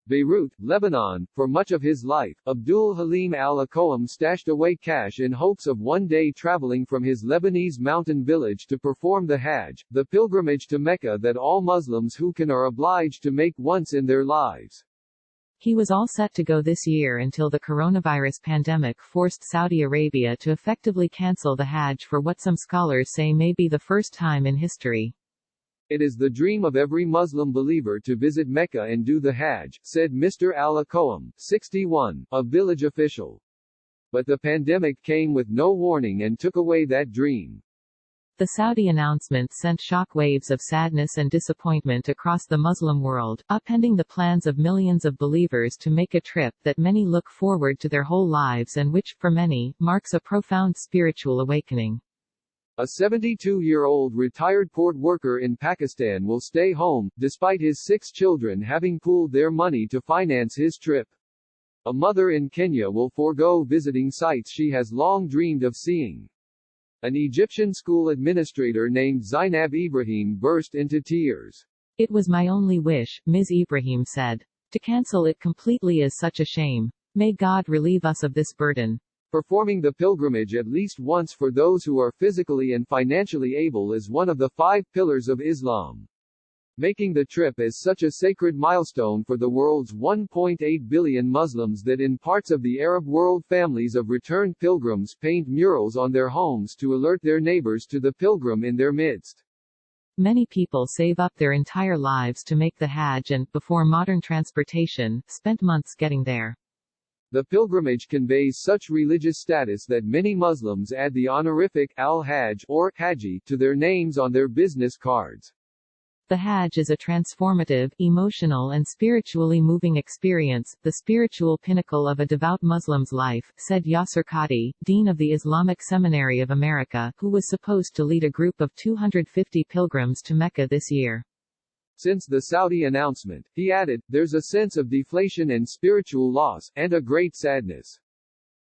Beirut, Lebanon. For much of his life, Abdul-Halim al-Akoum stashed away cash in hopes of one day traveling from his Lebanese mountain village to perform the Hajj, the pilgrimage to Mecca that all Muslims who can are obliged to make once in their lives. He was all set to go this year until the coronavirus pandemic forced Saudi Arabia to effectively cancel the Hajj for what some scholars say may be the first time in history. It is the dream of every Muslim believer to visit Mecca and do the Hajj, said Mr. Al-Akoum, 61, a village official. But the pandemic came with no warning and took away that dream. The Saudi announcement sent shock waves of sadness and disappointment across the Muslim world, upending the plans of millions of believers to make a trip that many look forward to their whole lives and which, for many, marks a profound spiritual awakening. A 72-year-old retired port worker in Pakistan will stay home, despite his 6 children having pooled their money to finance his trip. A mother in Kenya will forego visiting sites she has long dreamed of seeing. An Egyptian school administrator named Zainab Ibrahim burst into tears. It was my only wish, Ms. Ibrahim said. To cancel it completely is such a shame. May God relieve us of this burden. Performing the pilgrimage at least once for those who are physically and financially able is one of the 5 pillars of Islam. Making the trip is such a sacred milestone for the world's 1.8 billion Muslims that in parts of the Arab world families of returned pilgrims paint murals on their homes to alert their neighbors to the pilgrim in their midst. Many people save up their entire lives to make the Hajj and, before modern transportation, spent months getting there. The pilgrimage conveys such religious status that many Muslims add the honorific al-Hajj or Haji to their names on their business cards. The Hajj is a transformative, emotional and spiritually moving experience, the spiritual pinnacle of a devout Muslim's life, said Yasser Qadi, Dean of the Islamic Seminary of America, who was supposed to lead a group of 250 pilgrims to Mecca this year. Since the Saudi announcement, he added, there's a sense of deflation and spiritual loss, and a great sadness.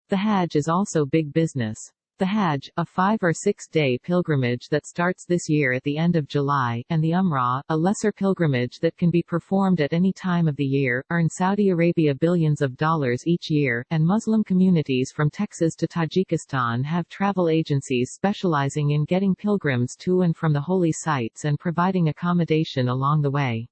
The Hajj is also big business. The Hajj, a 5- or 6-day pilgrimage that starts this year at the end of July, and the Umrah, a lesser pilgrimage that can be performed at any time of the year, earn Saudi Arabia billions of dollars each year, and Muslim communities from Texas to Tajikistan have travel agencies specializing in getting pilgrims to and from the holy sites and providing accommodation along the way.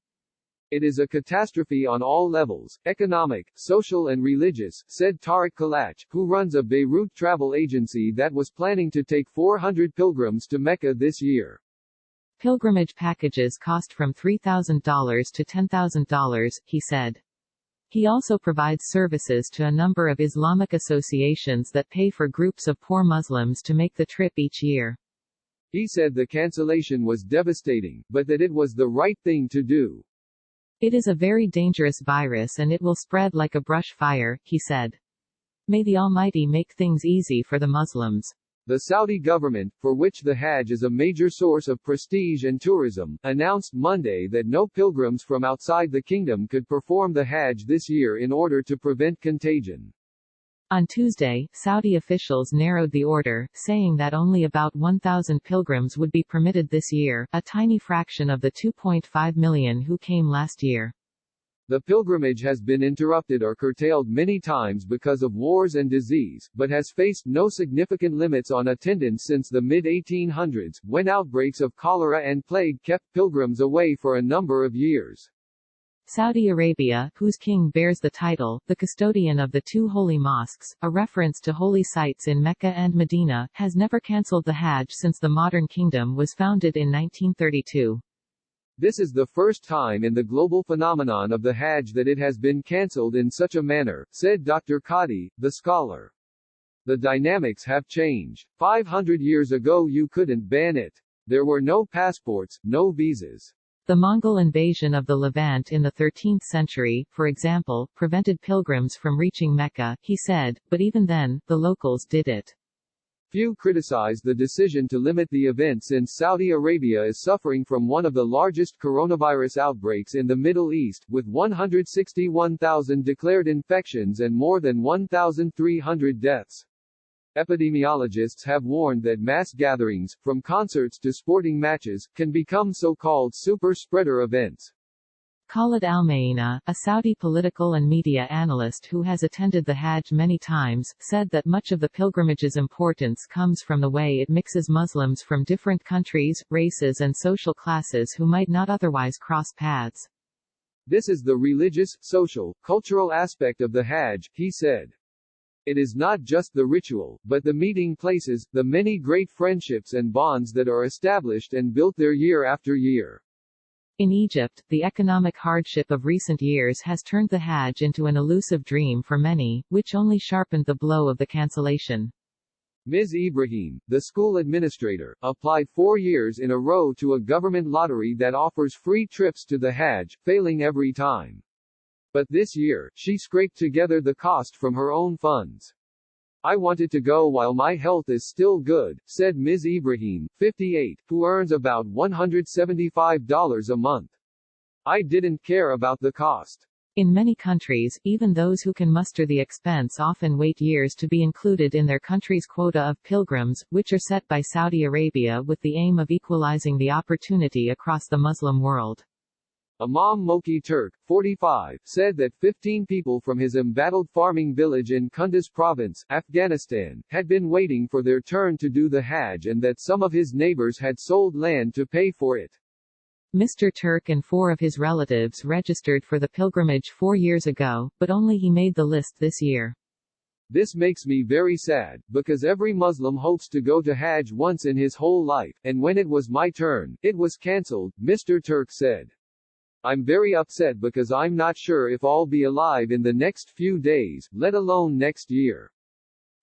It is a catastrophe on all levels, economic, social and religious, said Tariq Kalach, who runs a Beirut travel agency that was planning to take 400 pilgrims to Mecca this year. Pilgrimage packages cost from $3,000 to $10,000, he said. He also provides services to a number of Islamic associations that pay for groups of poor Muslims to make the trip each year. He said the cancellation was devastating, but that it was the right thing to do. It is a very dangerous virus and it will spread like a brush fire, he said. May the Almighty make things easy for the Muslims. The Saudi government, for which the Hajj is a major source of prestige and tourism, announced Monday that no pilgrims from outside the kingdom could perform the Hajj this year in order to prevent contagion. On Tuesday, Saudi officials narrowed the order, saying that only about 1,000 pilgrims would be permitted this year, a tiny fraction of the 2.5 million who came last year. The pilgrimage has been interrupted or curtailed many times because of wars and disease, but has faced no significant limits on attendance since the mid-1800s, when outbreaks of cholera and plague kept pilgrims away for a number of years. Saudi Arabia, whose king bears the title, the custodian of the 2 holy mosques, a reference to holy sites in Mecca and Medina, has never cancelled the Hajj since the modern kingdom was founded in 1932. This is the first time in the global phenomenon of the Hajj that it has been cancelled in such a manner, said Dr. Qadi, the scholar. The dynamics have changed. 500 years ago you couldn't ban it. There were no passports, no visas. The Mongol invasion of the Levant in the 13th century, for example, prevented pilgrims from reaching Mecca, he said, but even then, the locals did it. Few criticize the decision to limit the event since Saudi Arabia is suffering from one of the largest coronavirus outbreaks in the Middle East, with 161,000 declared infections and more than 1,300 deaths. Epidemiologists have warned that mass gatherings, from concerts to sporting matches, can become so-called super-spreader events. Khalid Al-Maina, a Saudi political and media analyst who has attended the Hajj many times, said that much of the pilgrimage's importance comes from the way it mixes Muslims from different countries, races and social classes who might not otherwise cross paths. This is the religious, social, cultural aspect of the Hajj, he said. It is not just the ritual, but the meeting places, the many great friendships and bonds that are established and built there year after year. In Egypt, the economic hardship of recent years has turned the Hajj into an elusive dream for many, which only sharpened the blow of the cancellation. Ms. Ibrahim, the school administrator, applied 4 years in a row to a government lottery that offers free trips to the Hajj, failing every time. But this year, she scraped together the cost from her own funds. I wanted to go while my health is still good, said Ms. Ibrahim, 58, who earns about $175 a month. I didn't care about the cost. In many countries, even those who can muster the expense often wait years to be included in their country's quota of pilgrims, which are set by Saudi Arabia with the aim of equalizing the opportunity across the Muslim world. Imam Moki Turk, 45, said that 15 people from his embattled farming village in Kunduz province, Afghanistan, had been waiting for their turn to do the Hajj and that some of his neighbors had sold land to pay for it. Mr. Turk and 4 of his relatives registered for the pilgrimage 4 years ago, but only he made the list this year. This makes me very sad, because every Muslim hopes to go to Hajj once in his whole life, and when it was my turn, it was cancelled, Mr. Turk said. I'm very upset because I'm not sure if I'll be alive in the next few days, let alone next year.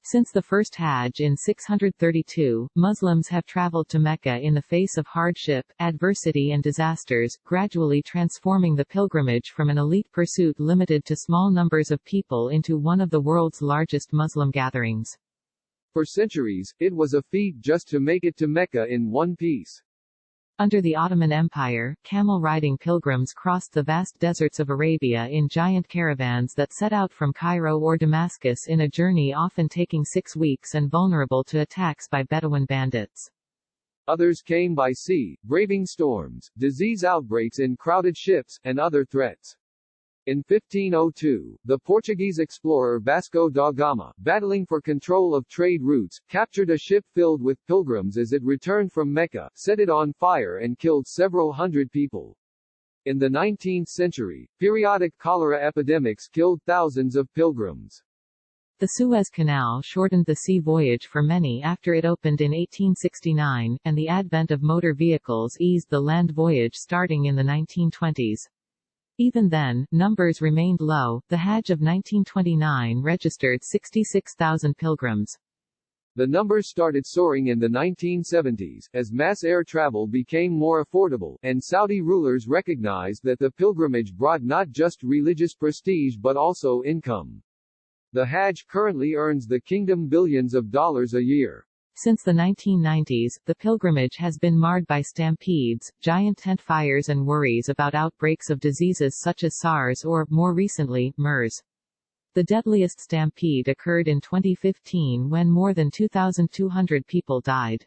Since the first Hajj in 632, Muslims have traveled to Mecca in the face of hardship, adversity and disasters, gradually transforming the pilgrimage from an elite pursuit limited to small numbers of people into one of the world's largest Muslim gatherings. For centuries, it was a feat just to make it to Mecca in one piece. Under the Ottoman Empire, camel-riding pilgrims crossed the vast deserts of Arabia in giant caravans that set out from Cairo or Damascus in a journey often taking 6 weeks and vulnerable to attacks by Bedouin bandits. Others came by sea, braving storms, disease outbreaks in crowded ships, and other threats. In 1502, the Portuguese explorer Vasco da Gama, battling for control of trade routes, captured a ship filled with pilgrims as it returned from Mecca, set it on fire and killed several hundred people. In the 19th century, periodic cholera epidemics killed thousands of pilgrims. The Suez Canal shortened the sea voyage for many after it opened in 1869, and the advent of motor vehicles eased the land voyage starting in the 1920s. Even then, numbers remained low. The Hajj of 1929 registered 66,000 pilgrims. The numbers started soaring in the 1970s, as mass air travel became more affordable, and Saudi rulers recognized that the pilgrimage brought not just religious prestige but also income. The Hajj currently earns the kingdom billions of dollars a year. Since the 1990s, the pilgrimage has been marred by stampedes, giant tent fires and worries about outbreaks of diseases such as SARS or, more recently, MERS. The deadliest stampede occurred in 2015 when more than 2,200 people died.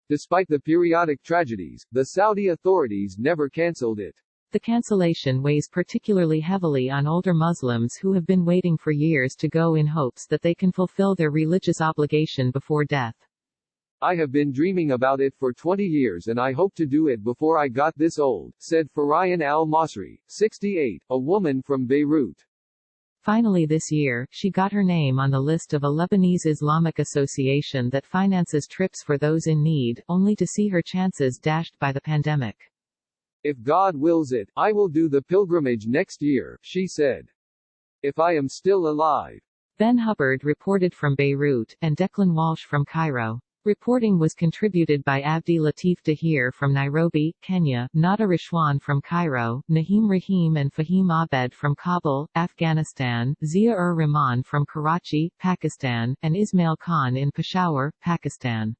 Despite the periodic tragedies, the Saudi authorities never cancelled it. The cancellation weighs particularly heavily on older Muslims who have been waiting for years to go in hopes that they can fulfill their religious obligation before death. I have been dreaming about it for 20 years and I hope to do it before I got this old, said Farayan al-Masri, 68, a woman from Beirut. Finally this year, she got her name on the list of a Lebanese Islamic association that finances trips for those in need, only to see her chances dashed by the pandemic. If God wills it, I will do the pilgrimage next year, she said. If I am still alive. Ben Hubbard reported from Beirut, and Declan Walsh from Cairo. Reporting was contributed by Abdi-Latif Dahir from Nairobi, Kenya, Nada Rishwan from Cairo, Naheem Rahim and Fahim Abed from Kabul, Afghanistan, Zia-ur Rahman from Karachi, Pakistan, and Ismail Khan in Peshawar, Pakistan.